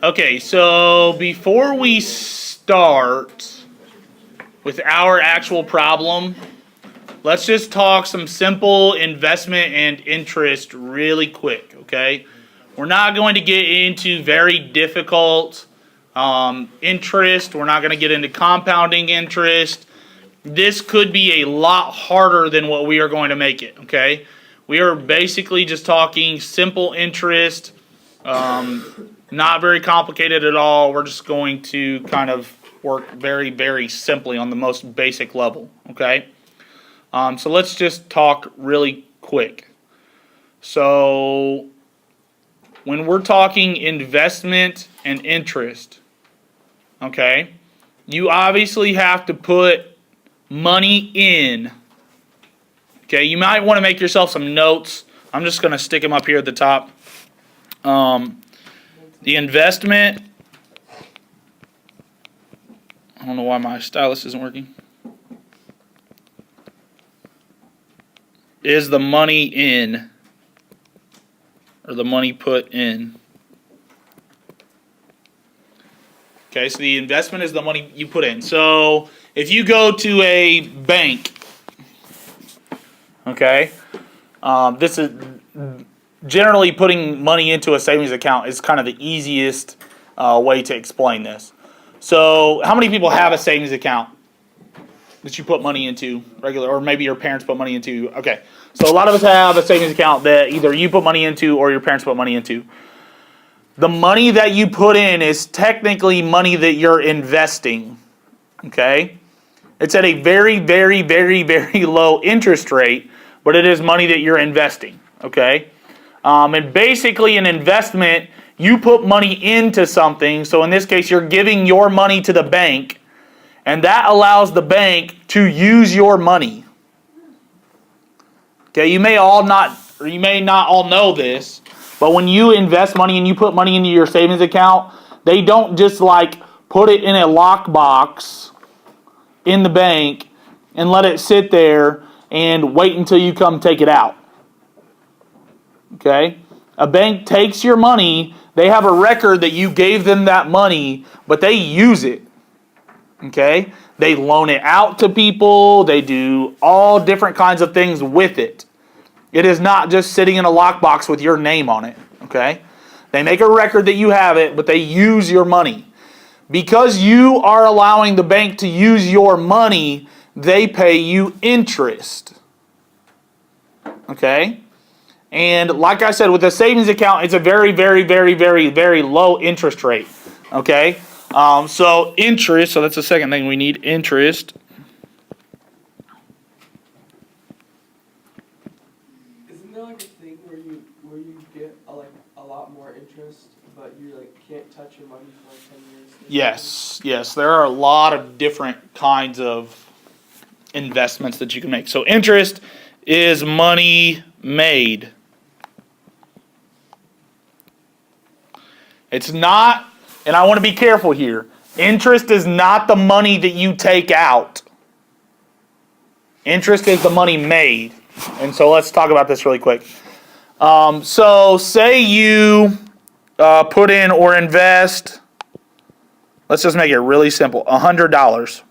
Okay, so before we start with our actual problem, let's just talk some simple investment and interest really quick, okay? We're not going to get into very difficult interest. We're not going to get into compounding interest. This could be a lot harder than what we are going to make it, okay? We are basically just talking simple interest, not very complicated at all. We're just going to kind of work very, very simply on the most basic level, okay? So let's just talk really quick. So when we're talking investment and interest, okay, you obviously have to put money in. Okay, you might want to make yourself some notes. I'm just going to stick them up here at the top. The investment, I don't know why my stylus isn't working, is the money in, or the money put in. Okay, so the investment is the money you put in. So if you go to a bank, okay, this is generally putting money into a savings account is kind of the easiest way to explain this. So how many people have a savings account that you put money into regular, or maybe your parents put money into? Okay, so a lot of us have a savings account that either you put money into or your parents put money into. The money that you put in is technically money that you're investing, okay? It's at a very, very, very, very low interest rate, but it is money that you're investing, okay? And basically an investment, you put money into something, so in this case you're giving your money to the bank, and that allows the bank to use your money. Okay, you may not all know this, but when you invest money and you put money into your savings account, they don't just like put it in a lockbox in the bank and let it sit there and wait until you come take it out. Okay? A bank takes your money, they have a record that you gave them that money, but they use it. Okay? They loan it out to people, they do all different kinds of things with it. It is not just sitting in a lockbox with your name on it, okay? They make a record that you have it, but they use your money. Because you are allowing the bank to use your money, they pay you interest, okay? And like I said, with a savings account, it's a very, very, very, very, very low interest rate, okay? So interest, so that's the second thing we need, interest. A lot more interest, but you can't touch your money for 10 years. Yes, there are a lot of different kinds of investments that you can make. So interest is money made. It's not, and I want to be careful here, interest is not the money that you take out. Interest is the money made. And so let's talk about this really quick. So say you put in or invest, let's just make it really simple, $100.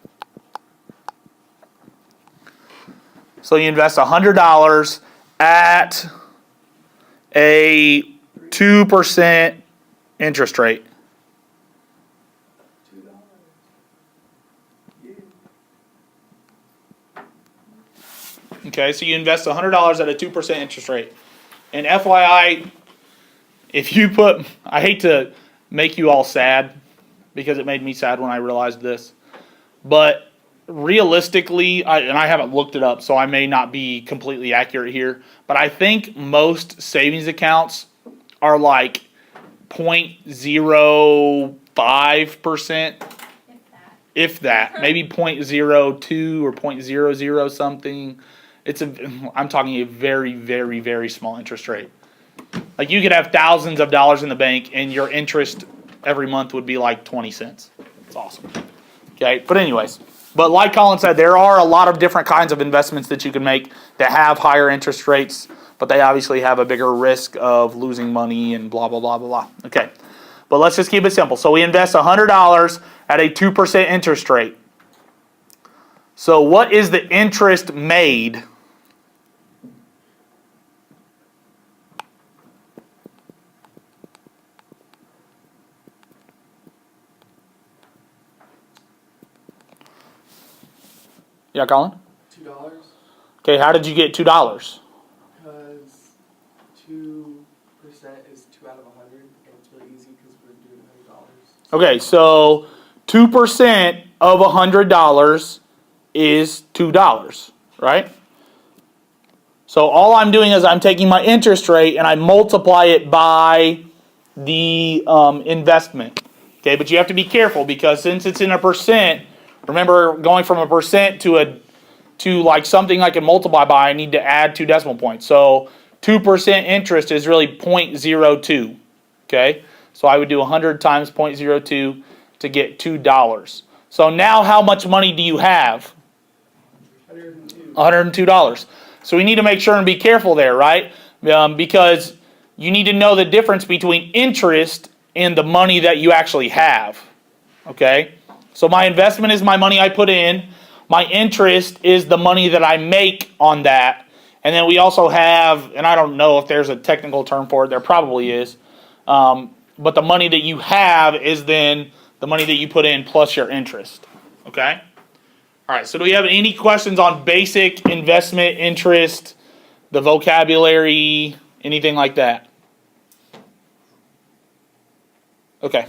So you invest $100 at a 2% interest rate. Okay, so you invest $100 at a 2% interest rate. And FYI, if you put, I hate to make you all sad, because it made me sad when I realized this, but realistically, and I haven't looked it up, so I may not be completely accurate here, but I think most savings accounts are like 0.05%, if that, maybe 0.02 or 0.00 something. I'm talking a very, very, very small interest rate. Like you could have thousands of dollars in the bank and your interest every month would be like 20 cents. It's awesome. Okay, but anyways, but like Colin said, there are a lot of different kinds of investments that you can make that have higher interest rates, but they obviously have a bigger risk of losing money and blah, blah, blah, blah, blah. Okay, But let's just keep it simple. So we invest $100 at a 2% interest rate. So what is the interest made? Yeah, Colin? $2. Okay, how did you get $2? Because 2% is 2 out of 100, and it's really easy because we're doing $100. Okay, so 2% of $100 is $2, right? So all I'm doing is I'm taking my interest rate and I multiply it by the investment. Okay, but you have to be careful because since it's in a percent, remember going from a percent to like something I can multiply by, I need to add 2 decimal points. So 2% interest is really 0.02. Okay, so I would do 100 times 0.02 to get $2. So now how much money do you have? $102. So we need to make sure and be careful there, right? Because you need to know the difference between interest and the money that you actually have. Okay? So my investment is my money I put in. My interest is the money that I make on that. And then we also have, and I don't know if there's a technical term for it, there probably is, but the money that you have is then the money that you put in plus your interest. Okay? All right, so do we have any questions on basic investment, interest, the vocabulary, anything like that? Okay.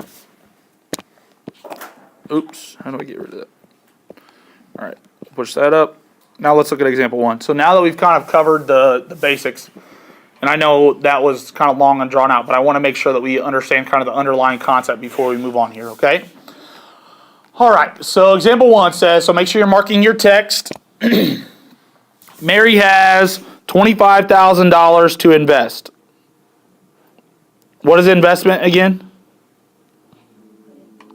Oops, how do I get rid of that? All right, push that up. Now let's look at example 1. So now that we've kind of covered the basics, and I know that was kind of long and drawn out, but I want to make sure that we understand kind of the underlying concept before we move on here, okay? All right, so example 1 says, so make sure you're marking your text. Mary has $25,000 to invest. What is investment again?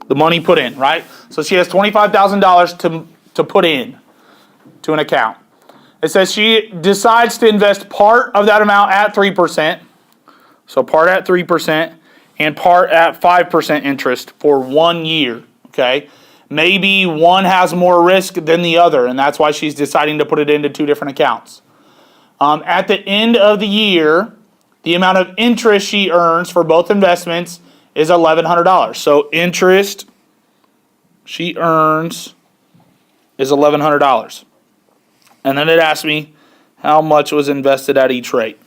The money put in, right? So she has $25,000 to put in to an account. It says she decides to invest part of that amount at 3%. So part at 3% and part at 5% interest for 1 year, okay? Maybe one has more risk than the other, and that's why she's deciding to put it into 2 different accounts. At the end of the year, the amount of interest she earns for both investments is $1,100. So interest she earns is $1,100. And then it asks me how much was invested at each rate.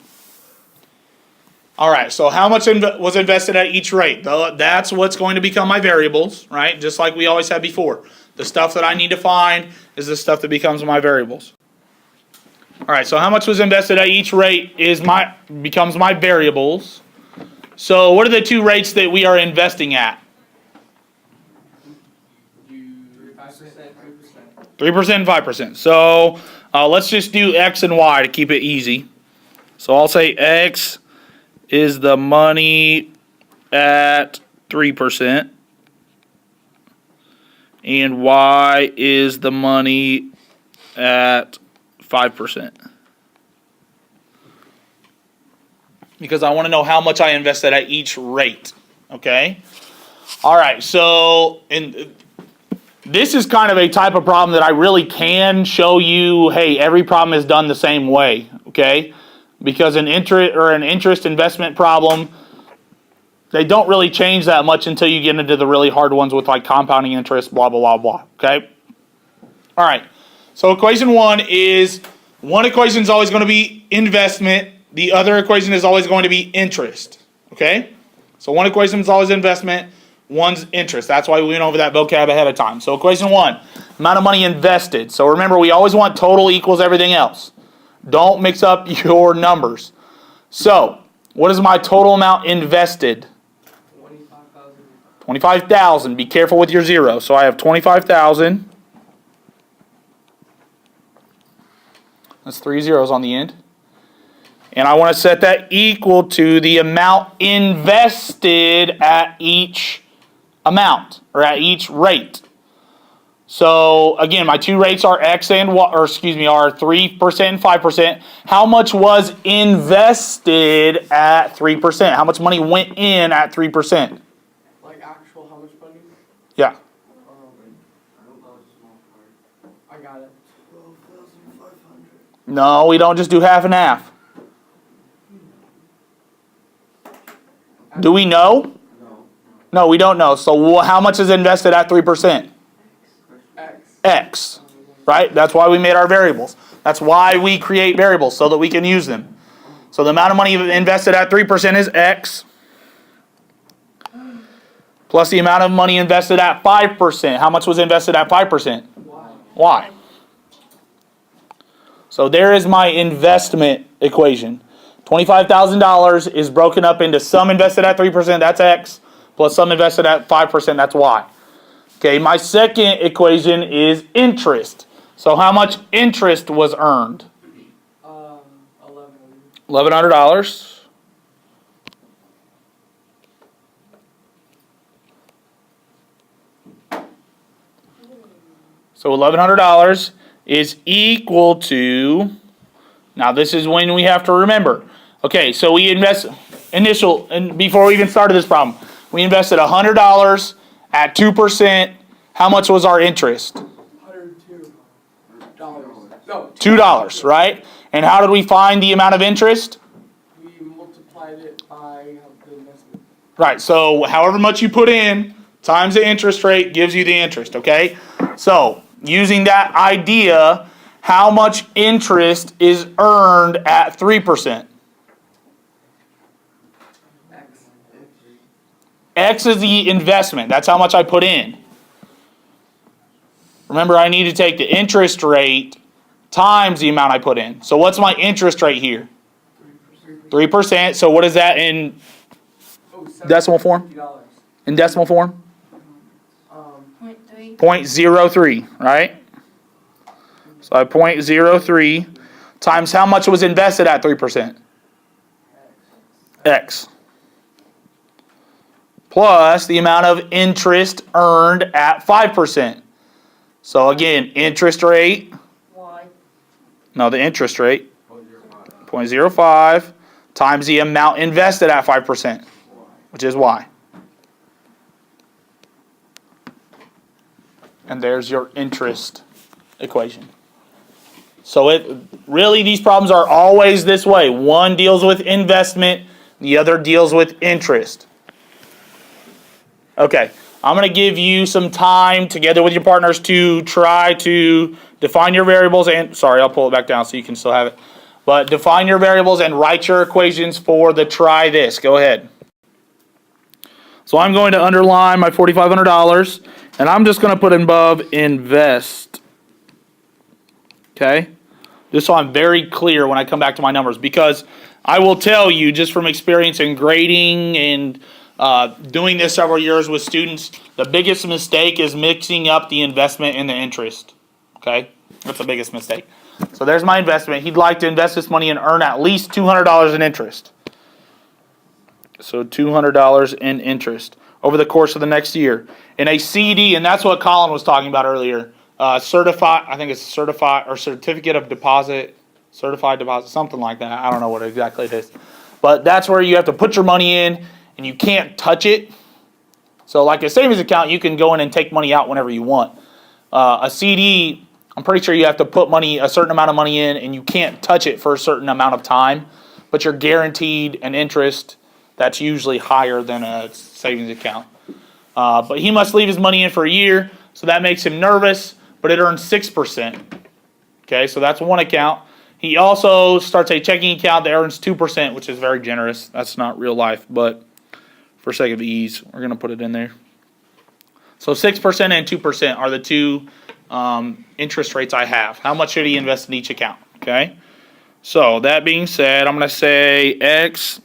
All right, so how much was invested at each rate? That's what's going to become my variables, right? Just like we always had before. The stuff that I need to find is the stuff that becomes my variables. All right, so how much was invested at each rate becomes my variables. So what are the 2 rates that we are investing at? 3% and 5%. So let's just do X and Y to keep it easy. So I'll say X is the money at 3%, and Y is the money at 5%. Because I want to know how much I invested at each rate. Okay? All right, so this is kind of a type of problem that I really can show you, hey, every problem is done the same way. Okay? Because an interest investment problem, they don't really change that much until you get into the really hard ones with like compounding interest, blah, blah, blah, blah. Okay? All right. So equation 1 is, one equation is always going to be investment. The other equation is always going to be interest. Okay? So one equation is always investment. One's interest. That's why we went over that vocab ahead of time. So equation 1, amount of money invested. So remember, we always want total equals everything else. Don't mix up your numbers. So, what is my total amount invested? $25,000. Be careful with your zero. So I have $25,000. That's 3 zeros on the end. And I want to set that equal to the amount invested at each amount, or at each rate. So again, my 2 rates are X and Y, or excuse me, are 3% and 5%. How much was invested at 3%? How much money went in at 3%? Yeah. I got it. 12,500. No, we don't just do half and half. Do we know? No. No, we don't know. So how much is invested at 3%? X. X. Right? That's why we made our variables. That's why we create variables, so that we can use them. So the amount of money invested at 3% is X. Plus the amount of money invested at 5%. How much was invested at 5%? Y. So there is my investment equation. $25,000 is broken up into some invested at 3%, that's X, plus some invested at 5%, that's Y. Okay, my second equation is interest. So how much interest was earned? $1,100. So $1,100 is equal to, now this is when we have to remember. Okay, so we invest, and before we even started this problem, we invested $100 at 2%. How much was our interest? $102. No, $2, right? And how did we find the amount of interest? We multiplied it by the investment. Right, so however much you put in times the interest rate gives you the interest, okay? So, using that idea, how much interest is earned at 3%? X. X is the investment. That's how much I put in. Remember, I need to take the interest rate times the amount I put in. So what's my interest rate here? 3%. So what is that in decimal form? $50. In decimal form? 0.3. 0.03, right? So I have 0.03 times how much was invested at 3%? X. Plus the amount of interest earned at 5%. So again, interest rate, Y. no, the interest rate, 0.05 times the amount invested at 5%, which is Y. And there's your interest equation. So really these problems are always this way. One deals with investment, the other deals with interest. Okay, I'm going to give you some time together with your partners to try to define your variables and, sorry, I'll pull it back down so you can still have it. But define your variables and write your equations for the try this. Go ahead. So I'm going to underline my $4,500 and I'm just going to put above invest. Okay? Just so I'm very clear when I come back to my numbers, because I will tell you just from experience in grading and doing this several years with students, the biggest mistake is mixing up the investment and the interest. Okay? That's the biggest mistake. So there's my investment. He'd like to invest this money and earn at least $200 in interest. So $200 in interest over the course of the next year. In a CD, and that's what Colin was talking about earlier, certified, I think it's certified or certificate of deposit, certified deposit, something like that. I don't know what exactly it is. But that's where you have to put your money in and you can't touch it. So like a savings account, you can go in and take money out whenever you want. A CD, I'm pretty sure you have to put money, a certain amount of money in, and you can't touch it for a certain amount of time, but you're guaranteed an interest that's usually higher than a savings account. But he must leave his money in for a year, so that makes him nervous, but it earns 6%. Okay, so that's one account. He also starts a checking account that earns 2%, which is very generous. That's not real life, but for sake of ease, we're going to put it in there. So 6% and 2% are the two interest rates I have. How much should he invest in each account? Okay. So that being said, I'm going to say X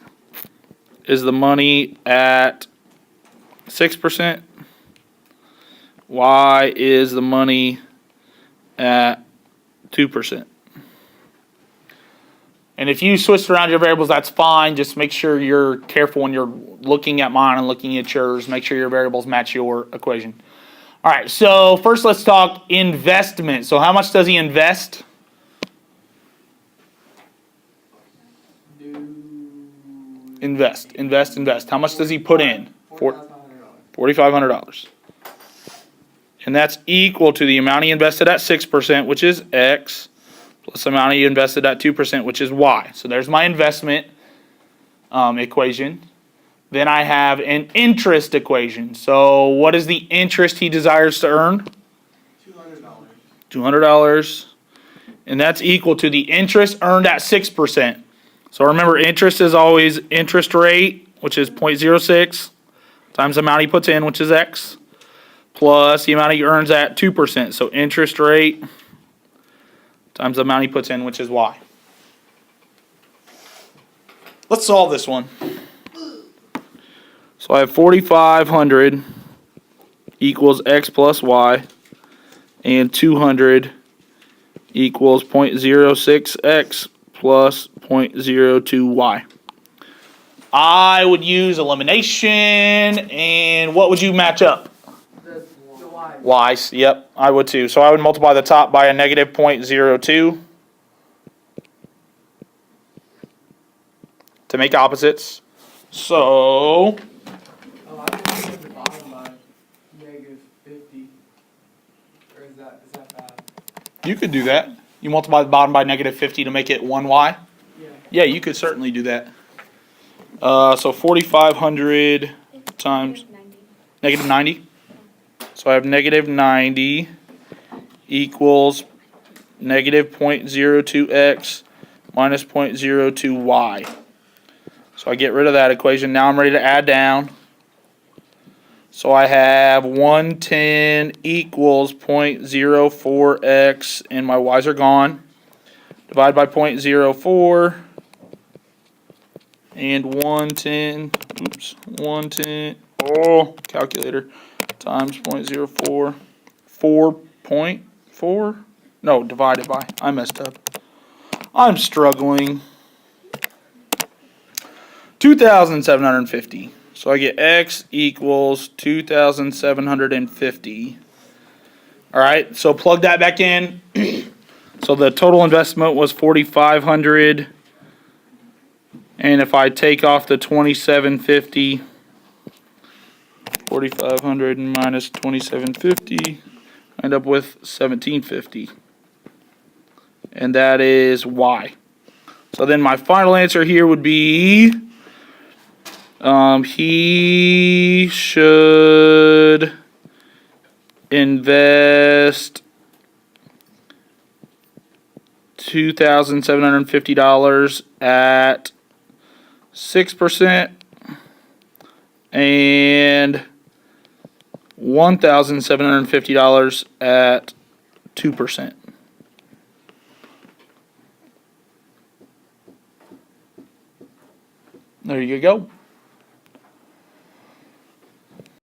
is the money at 6%. Y is the money at 2%. And if you switched around your variables, that's fine. Just make sure you're careful when you're looking at mine and looking at yours. Make sure your variables match your equation. All right, so first let's talk investment. So how much does he invest? Invest. How much does he put in? $4,500. And that's equal to the amount he invested at 6%, which is X, plus the amount he invested at 2%, which is Y. So there's my investment equation. Then I have an interest equation. So what is the interest he desires to earn? $200. $200. And that's equal to the interest earned at 6%. So remember, interest is always interest rate, which is 0.06, times the amount he puts in, which is X, plus the amount he earns at 2%. So interest rate times the amount he puts in, which is Y. Let's solve this one. So I have 4,500 equals X plus Y, and 200 equals 0.06X plus 0.02Y. I would use elimination, and what would you match up? The Y. Y's, yep, I would too. So I would multiply the top by a negative 0.02 to make opposites. So, Oh, I think the bottom by -50. Or is that bad? you could do that. You multiply the bottom by negative 50 to make it 1Y. Yeah. Yeah, you could certainly do that. So 4,500 times negative 90. So I have negative 90 equals negative 0.02x minus 0.02y. So I get rid of that equation. Now I'm ready to add down. So I have 110 equals 0.04x, and my y's are gone. Divide by 0.04. And 110, oops, 110, oh, calculator, times 0.04, 4.4, no, divided by, I messed up. I'm struggling. 2,750. So I get X equals 2,750. All right, so plug that back in. So the total investment was 4,500. And if I take off the 2,750, 4,500 minus 2,750, I end up with 1,750. And that is Y. So then my final answer here would be he should invest $2,750 at 6% and $1,750 at 2%. There you go.